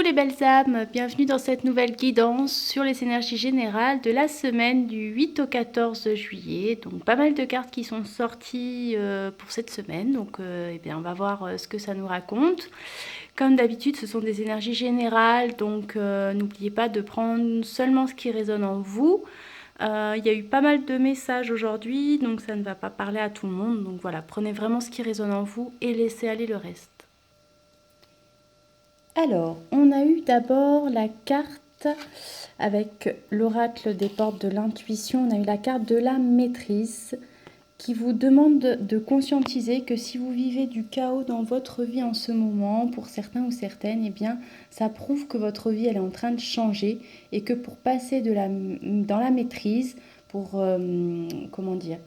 les belles âmes, bienvenue dans cette nouvelle guidance sur les énergies générales de la semaine du 8 au 14 juillet. Donc pas mal de cartes qui sont sorties pour cette semaine, donc eh bien, on va voir ce que ça nous raconte. Comme d'habitude, ce sont des énergies générales, donc n'oubliez pas de prendre seulement ce qui résonne en vous. Il y a eu pas mal de messages aujourd'hui, donc ça ne va pas parler à tout le monde. Donc voilà, prenez vraiment ce qui résonne en vous et laissez aller le reste. Alors, on a eu d'abord la carte avec l'oracle des portes de l'intuition. On a eu la carte de la maîtrise qui vous demande de conscientiser que si vous vivez du chaos dans votre vie en ce moment, pour certains ou certaines, eh bien, ça prouve que votre vie elle est en train de changer et que pour passer dans la maîtrise, pour comment dire,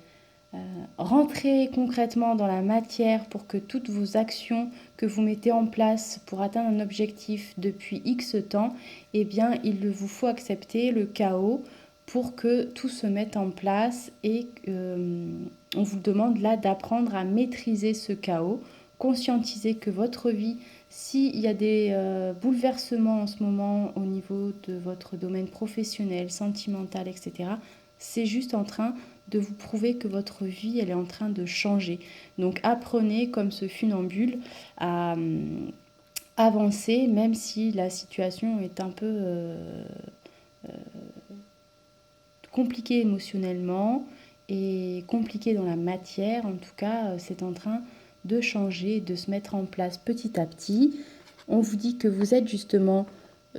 rentrer concrètement dans la matière pour que toutes vos actions que vous mettez en place pour atteindre un objectif depuis X temps, eh bien, il vous faut accepter le chaos pour que tout se mette en place et on vous demande là d'apprendre à maîtriser ce chaos, conscientiser que votre vie, s'il y a des bouleversements en ce moment au niveau de votre domaine professionnel, sentimental, etc., c'est juste en train de vous prouver que votre vie, elle est en train de changer. Donc apprenez, comme ce funambule, à avancer, même si la situation est un peu compliquée émotionnellement et compliquée dans la matière. En tout cas, c'est en train de changer, de se mettre en place petit à petit. On vous dit que vous êtes justement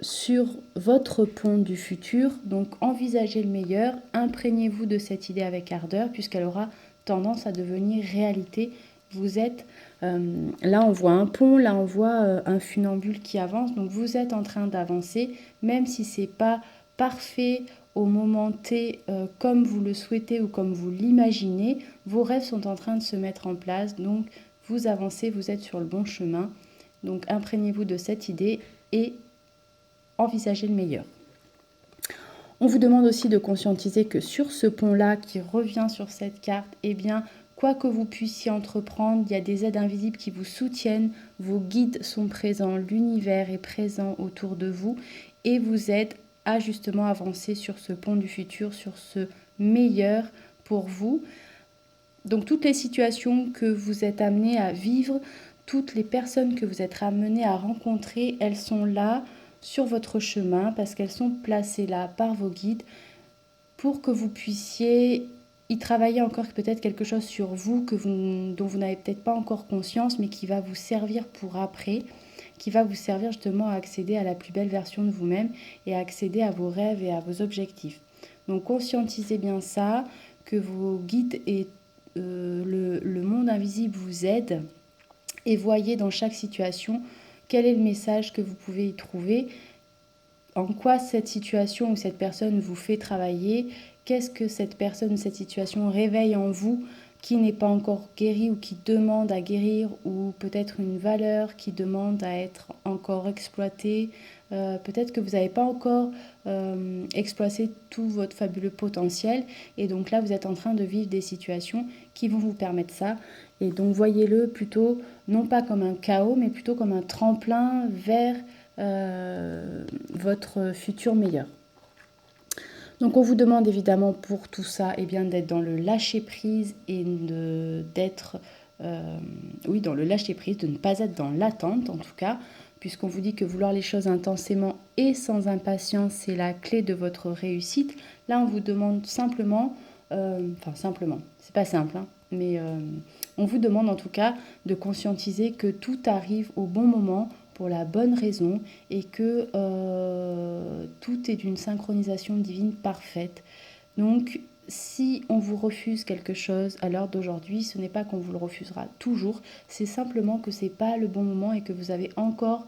sur votre pont du futur, donc envisagez le meilleur, imprégnez-vous de cette idée avec ardeur puisqu'elle aura tendance à devenir réalité. Vous êtes, là on voit un pont, là on voit un funambule qui avance, donc vous êtes en train d'avancer, même si c'est pas parfait au moment T comme vous le souhaitez ou comme vous l'imaginez, vos rêves sont en train de se mettre en place, donc vous avancez, vous êtes sur le bon chemin. Donc imprégnez-vous de cette idée et envisagez le meilleur. On vous demande aussi de conscientiser que sur ce pont-là qui revient sur cette carte, eh bien, quoi que vous puissiez entreprendre, il y a des aides invisibles qui vous soutiennent, vos guides sont présents, l'univers est présent autour de vous et vous aide à justement avancer sur ce pont du futur, sur ce meilleur pour vous. Donc toutes les situations que vous êtes amenés à vivre, toutes les personnes que vous êtes amenés à rencontrer, elles sont là sur votre chemin parce qu'elles sont placées là par vos guides pour que vous puissiez y travailler encore peut-être quelque chose sur vous dont vous n'avez peut-être pas encore conscience mais qui va vous servir pour après, qui va vous servir justement à accéder à la plus belle version de vous-même et à accéder à vos rêves et à vos objectifs. Donc conscientisez bien ça, que vos guides et le monde invisible vous aide et voyez dans chaque situation quel est le message que vous pouvez y trouver, en quoi cette situation ou cette personne vous fait travailler, qu'est-ce que cette personne ou cette situation réveille en vous qui n'est pas encore guéri ou qui demande à guérir, ou peut-être une valeur qui demande à être encore exploitée. Peut-être que vous n'avez pas encore exploité tout votre fabuleux potentiel et donc là vous êtes en train de vivre des situations qui vont vous permettre ça, et donc voyez-le plutôt non pas comme un chaos mais plutôt comme un tremplin vers votre futur meilleur. Donc on vous demande évidemment pour tout ça d'être dans le lâcher-prise et d'être dans le lâcher-prise, de ne pas être dans l'attente en tout cas, puisqu'on vous dit que vouloir les choses intensément et sans impatience, c'est la clé de votre réussite. Là on vous demande simplement, c'est pas simple, mais on vous demande en tout cas de conscientiser que tout arrive au bon moment, pour la bonne raison, et que tout est d'une synchronisation divine parfaite. Donc si on vous refuse quelque chose à l'heure d'aujourd'hui, ce n'est pas qu'on vous le refusera toujours, c'est simplement que ce n'est pas le bon moment et que vous avez encore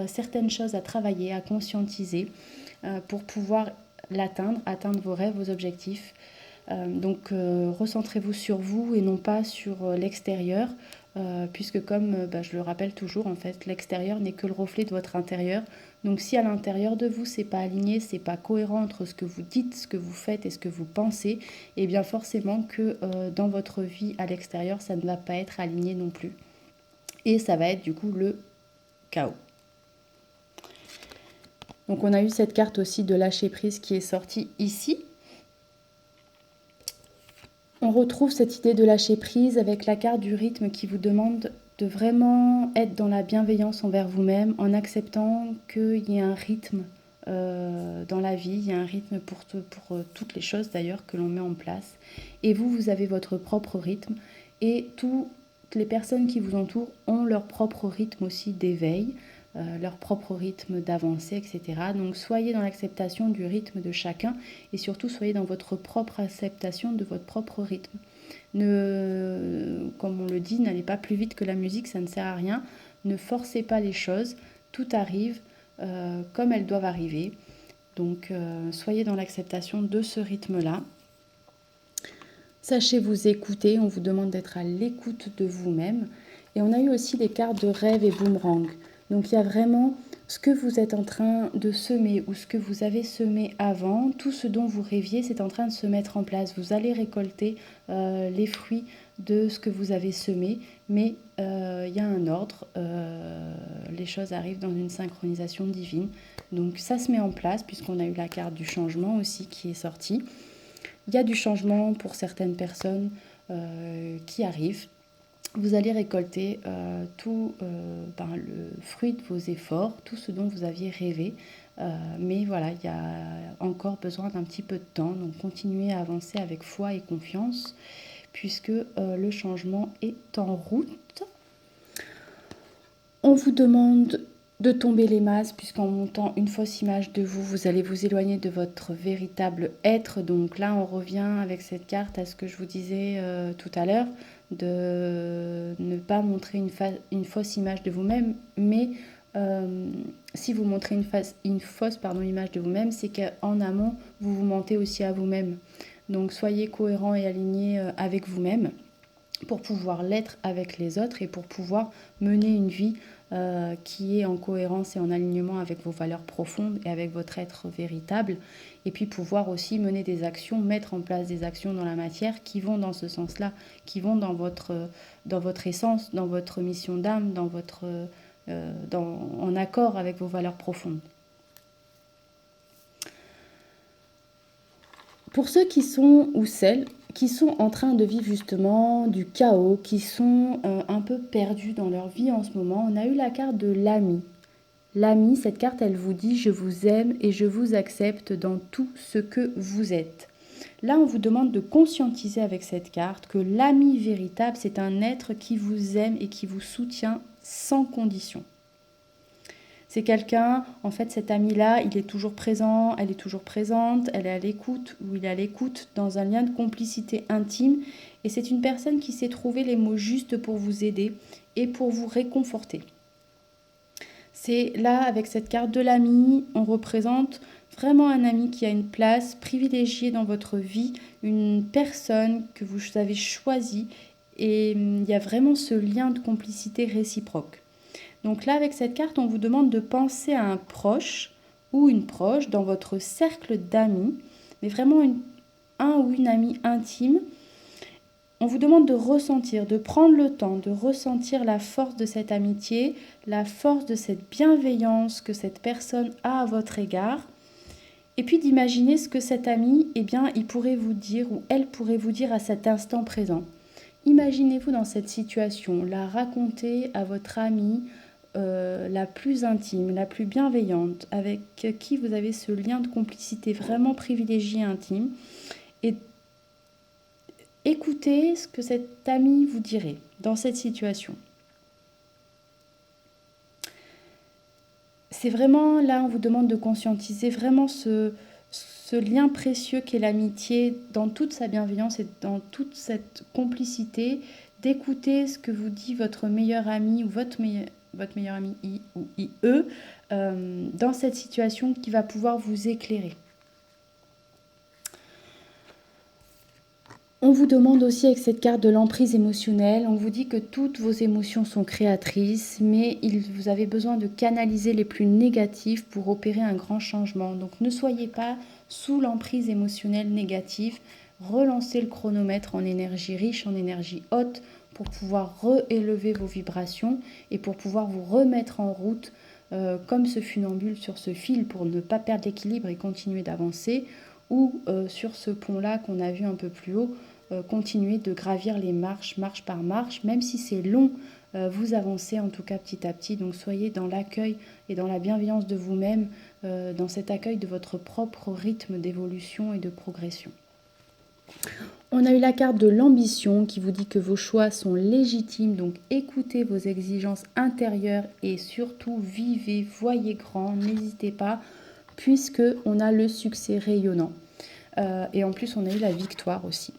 certaines choses à travailler, à conscientiser pour pouvoir atteindre vos rêves, vos objectifs. Donc recentrez-vous sur vous et non pas sur l'extérieur, puisque comme je le rappelle toujours, en fait, l'extérieur n'est que le reflet de votre intérieur. Donc si à l'intérieur de vous, c'est pas aligné, c'est pas cohérent entre ce que vous dites, ce que vous faites et ce que vous pensez, et bien forcément que dans votre vie à l'extérieur, ça ne va pas être aligné non plus. Et ça va être du coup le chaos. Donc on a eu cette carte aussi de lâcher prise qui est sortie ici. On retrouve cette idée de lâcher prise avec la carte du rythme qui vous demande de vraiment être dans la bienveillance envers vous-même en acceptant qu'il y ait un rythme dans la vie, il y a un rythme pour toutes les choses d'ailleurs que l'on met en place. Et vous avez votre propre rythme et toutes les personnes qui vous entourent ont leur propre rythme aussi d'éveil, leur propre rythme d'avancée, etc. Donc soyez dans l'acceptation du rythme de chacun et surtout soyez dans votre propre acceptation de votre propre rythme. Comme on le dit, n'allez pas plus vite que la musique, ça ne sert à rien. Ne forcez pas les choses, tout arrive comme elles doivent arriver. Donc soyez dans l'acceptation de ce rythme-là. Sachez vous écouter, on vous demande d'être à l'écoute de vous-même. Et on a eu aussi des cartes de rêve et boomerang. Donc il y a vraiment ce que vous êtes en train de semer ou ce que vous avez semé avant, tout ce dont vous rêviez, c'est en train de se mettre en place. Vous allez récolter les fruits de ce que vous avez semé, mais il y a un ordre, les choses arrivent dans une synchronisation divine. Donc ça se met en place puisqu'on a eu la carte du changement aussi qui est sortie. Il y a du changement pour certaines personnes qui arrivent. Vous allez récolter tout le fruit de vos efforts, tout ce dont vous aviez rêvé. Mais voilà, il y a encore besoin d'un petit peu de temps. Donc continuez à avancer avec foi et confiance puisque le changement est en route. On vous demande de tomber les masses puisqu'en montant une fausse image de vous, vous allez vous éloigner de votre véritable être. Donc là, on revient avec cette carte à ce que je vous disais tout à l'heure, de ne pas montrer une fausse image de vous-même, mais si vous montrez une fausse image de vous-même, c'est qu'en amont, vous vous mentez aussi à vous-même. Donc soyez cohérent et aligné avec vous-même pour pouvoir l'être avec les autres et pour pouvoir mener une vie qui est en cohérence et en alignement avec vos valeurs profondes et avec votre être véritable, et puis pouvoir aussi mener des actions, mettre en place des actions dans la matière qui vont dans ce sens-là, qui vont dans votre essence, dans votre mission d'âme, en accord avec vos valeurs profondes. Pour ceux qui sont, ou celles qui sont en train de vivre justement du chaos, qui sont un peu perdus dans leur vie en ce moment, on a eu la carte de l'ami. L'ami, cette carte, elle vous dit « Je vous aime et je vous accepte dans tout ce que vous êtes ». Là, on vous demande de conscientiser avec cette carte que l'ami véritable, c'est un être qui vous aime et qui vous soutient sans condition. C'est quelqu'un, en fait, cet ami-là, il est toujours présent, elle est toujours présente, elle est à l'écoute ou il est à l'écoute dans un lien de complicité intime. Et c'est une personne qui sait trouver les mots justes pour vous aider et pour vous réconforter. C'est là, avec cette carte de l'ami, on représente vraiment un ami qui a une place privilégiée dans votre vie, une personne que vous avez choisie. Et il y a vraiment ce lien de complicité réciproque. Donc là, avec cette carte, on vous demande de penser à un proche ou une proche dans votre cercle d'amis, mais vraiment un ou une amie intime. On vous demande de ressentir, de prendre le temps, de ressentir la force de cette amitié, la force de cette bienveillance que cette personne a à votre égard. Et puis d'imaginer ce que cet ami, il pourrait vous dire ou elle pourrait vous dire à cet instant présent. Imaginez-vous dans cette situation, la raconter à votre ami, la plus intime, la plus bienveillante, avec qui vous avez ce lien de complicité vraiment privilégié et intime. Et écoutez ce que cet ami vous dirait dans cette situation. C'est vraiment, là, on vous demande de conscientiser vraiment ce lien précieux qu'est l'amitié dans toute sa bienveillance et dans toute cette complicité, d'écouter ce que vous dit votre meilleur ami ou votre meilleur ami I ou IE dans cette situation qui va pouvoir vous éclairer. On vous demande aussi avec cette carte de l'emprise émotionnelle, on vous dit que toutes vos émotions sont créatrices, mais vous avez besoin de canaliser les plus négatifs pour opérer un grand changement. Donc ne soyez pas sous l'emprise émotionnelle négative, relancez le chronomètre en énergie riche, en énergie haute, pour pouvoir réélever vos vibrations et pour pouvoir vous remettre en route comme ce funambule sur ce fil pour ne pas perdre l'équilibre et continuer d'avancer, ou sur ce pont-là qu'on a vu un peu plus haut, continuer de gravir les marches, marche par marche, même si c'est long, vous avancez en tout cas petit à petit. Donc soyez dans l'accueil et dans la bienveillance de vous-même, dans cet accueil de votre propre rythme d'évolution et de progression. On a eu la carte de l'ambition qui vous dit que vos choix sont légitimes, donc écoutez vos exigences intérieures et surtout vivez, voyez grand, n'hésitez pas, puisque on a le succès rayonnant. Et en plus, on a eu la victoire aussi.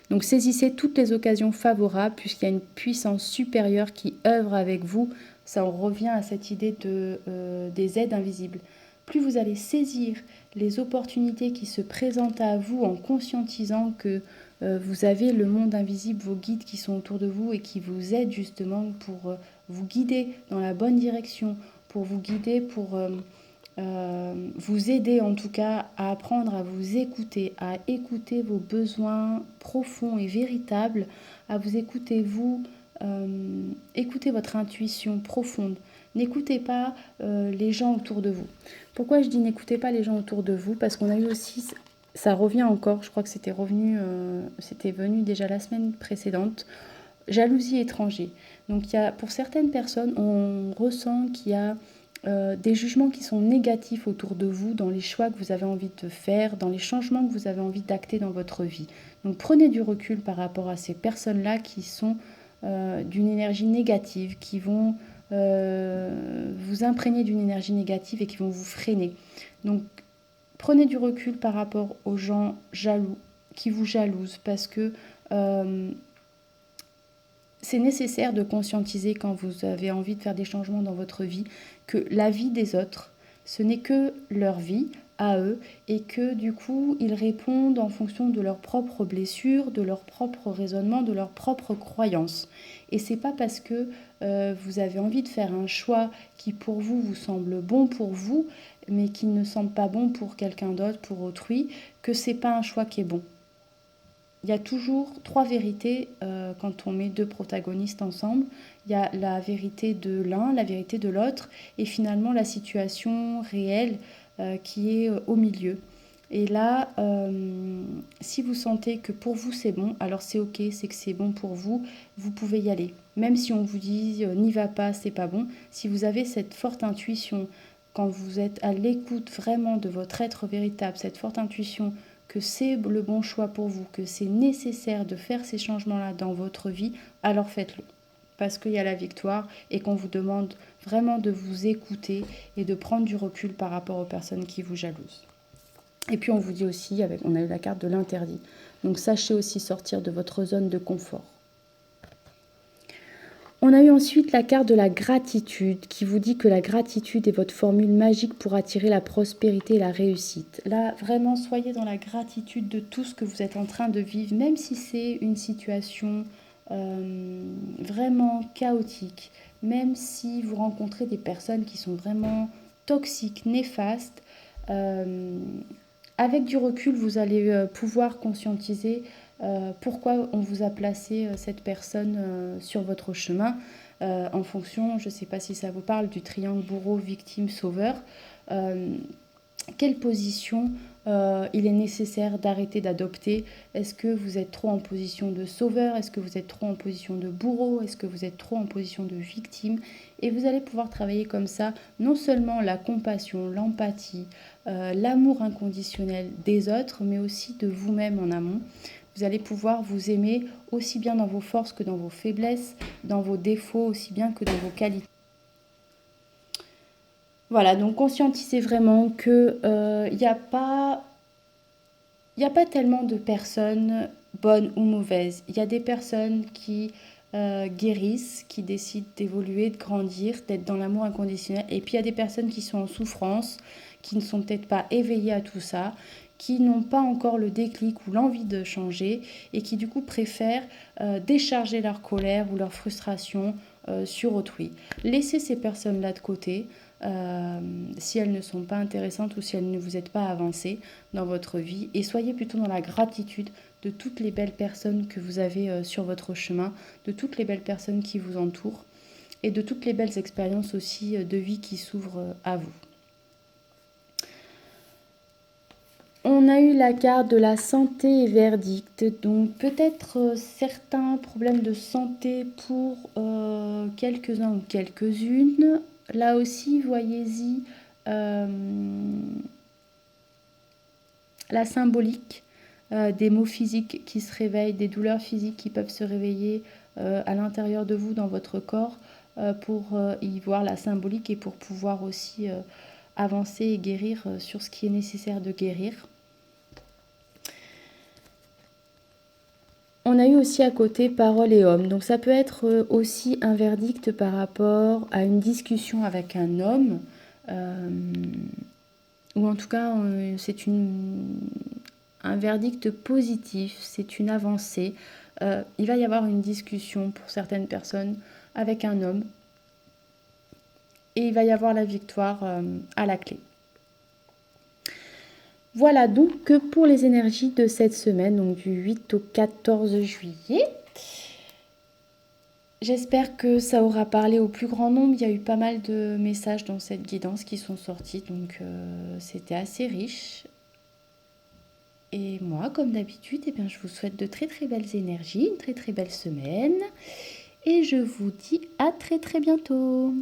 Donc saisissez toutes les occasions favorables puisqu'il y a une puissance supérieure qui œuvre avec vous. Ça en revient à cette idée des aides invisibles. Plus vous allez saisir les opportunités qui se présentent à vous en conscientisant que vous avez le monde invisible, vos guides qui sont autour de vous et qui vous aident justement pour vous guider dans la bonne direction, pour vous guider, pour vous aider en tout cas à apprendre à vous écouter, à écouter vos besoins profonds et véritables, à vous écouter vous, écoutez votre intuition profonde. N'écoutez pas les gens autour de vous. Pourquoi je dis n'écoutez pas les gens autour de vous? Parce qu'on a eu aussi, ça revient encore, je crois que c'était venu déjà la semaine précédente, jalousie étranger. Donc pour certaines personnes, on ressent qu'il y a des jugements qui sont négatifs autour de vous, dans les choix que vous avez envie de faire, dans les changements que vous avez envie d'acter dans votre vie. Donc prenez du recul par rapport à ces personnes-là qui sont d'une énergie négative, qui vont vous imprégner d'une énergie négative et qui vont vous freiner. Donc prenez du recul par rapport aux gens jaloux, qui vous jalousent, parce que c'est nécessaire de conscientiser quand vous avez envie de faire des changements dans votre vie que la vie des autres, ce n'est que leur vie à eux et que du coup, ils répondent en fonction de leurs propres blessures, de leurs propres raisonnements, de leurs propres croyances. Et c'est pas parce que vous avez envie de faire un choix qui pour vous vous semble bon pour vous, mais qui ne semble pas bon pour quelqu'un d'autre, pour autrui, que c'est pas un choix qui est bon. Il y a toujours trois vérités quand on met deux protagonistes ensemble. Il y a la vérité de l'un, la vérité de l'autre, et finalement la situation réelle qui est au milieu. Et là, si vous sentez que pour vous c'est bon, alors c'est ok, c'est que c'est bon pour vous, vous pouvez y aller. Même si on vous dit n'y va pas, c'est pas bon, si vous avez cette forte intuition, quand vous êtes à l'écoute vraiment de votre être véritable, cette forte intuition que c'est le bon choix pour vous, que c'est nécessaire de faire ces changements-là dans votre vie, alors faites-le. Parce qu'il y a la victoire et qu'on vous demande vraiment de vous écouter et de prendre du recul par rapport aux personnes qui vous jalousent. Et puis on vous dit aussi, on a eu la carte de l'interdit. Donc sachez aussi sortir de votre zone de confort. On a eu ensuite la carte de la gratitude qui vous dit que la gratitude est votre formule magique pour attirer la prospérité et la réussite. Là, vraiment, soyez dans la gratitude de tout ce que vous êtes en train de vivre, même si c'est une situation vraiment chaotique, même si vous rencontrez des personnes qui sont vraiment toxiques, néfastes. Avec du recul, vous allez pouvoir conscientiser pourquoi on vous a placé cette personne sur votre chemin en fonction, je ne sais pas si ça vous parle, du triangle bourreau, victime, sauveur. Quelle position il est nécessaire d'arrêter d'adopter? Est-ce que vous êtes trop en position de sauveur? Est-ce que vous êtes trop en position de bourreau? Est-ce que vous êtes trop en position de victime? Et vous allez pouvoir travailler comme ça, non seulement la compassion, l'empathie, l'amour inconditionnel des autres, mais aussi de vous-même en amont. Vous allez pouvoir vous aimer aussi bien dans vos forces que dans vos faiblesses, dans vos défauts aussi bien que dans vos qualités. Voilà, donc conscientisez vraiment qu'il n'y a pas tellement de personnes bonnes ou mauvaises. Il y a des personnes qui guérissent, qui décident d'évoluer, de grandir, d'être dans l'amour inconditionnel. Et puis il y a des personnes qui sont en souffrance, qui ne sont peut-être pas éveillées à tout ça, qui n'ont pas encore le déclic ou l'envie de changer et qui du coup préfèrent décharger leur colère ou leur frustration sur autrui. Laissez ces personnes-là de côté. Si elles ne sont pas intéressantes ou si elles ne vous aident pas à avancer dans votre vie, et soyez plutôt dans la gratitude de toutes les belles personnes que vous avez sur votre chemin, de toutes les belles personnes qui vous entourent. et de toutes les belles expériences aussi de vie qui s'ouvrent à vous. On a eu la carte de la santé et verdict, donc peut-être certains problèmes de santé pour quelques-uns ou quelques-unes. Là aussi, voyez-y la symbolique des maux physiques qui se réveillent, des douleurs physiques qui peuvent se réveiller à l'intérieur de vous, dans votre corps, pour y voir la symbolique et pour pouvoir aussi avancer et guérir sur ce qui est nécessaire de guérir. On a eu aussi à côté parole et homme. Donc ça peut être aussi un verdict par rapport à une discussion avec un homme. Ou en tout cas, c'est un verdict positif, c'est une avancée. Il va y avoir une discussion pour certaines personnes avec un homme. Et il va y avoir la victoire à la clé. Voilà donc pour les énergies de cette semaine, donc du 8 au 14 juillet. J'espère que ça aura parlé au plus grand nombre. Il y a eu pas mal de messages dans cette guidance qui sont sortis, donc c'était assez riche. Et moi, comme d'habitude, eh bien, je vous souhaite de très très belles énergies, une très très belle semaine. Et je vous dis à très très bientôt.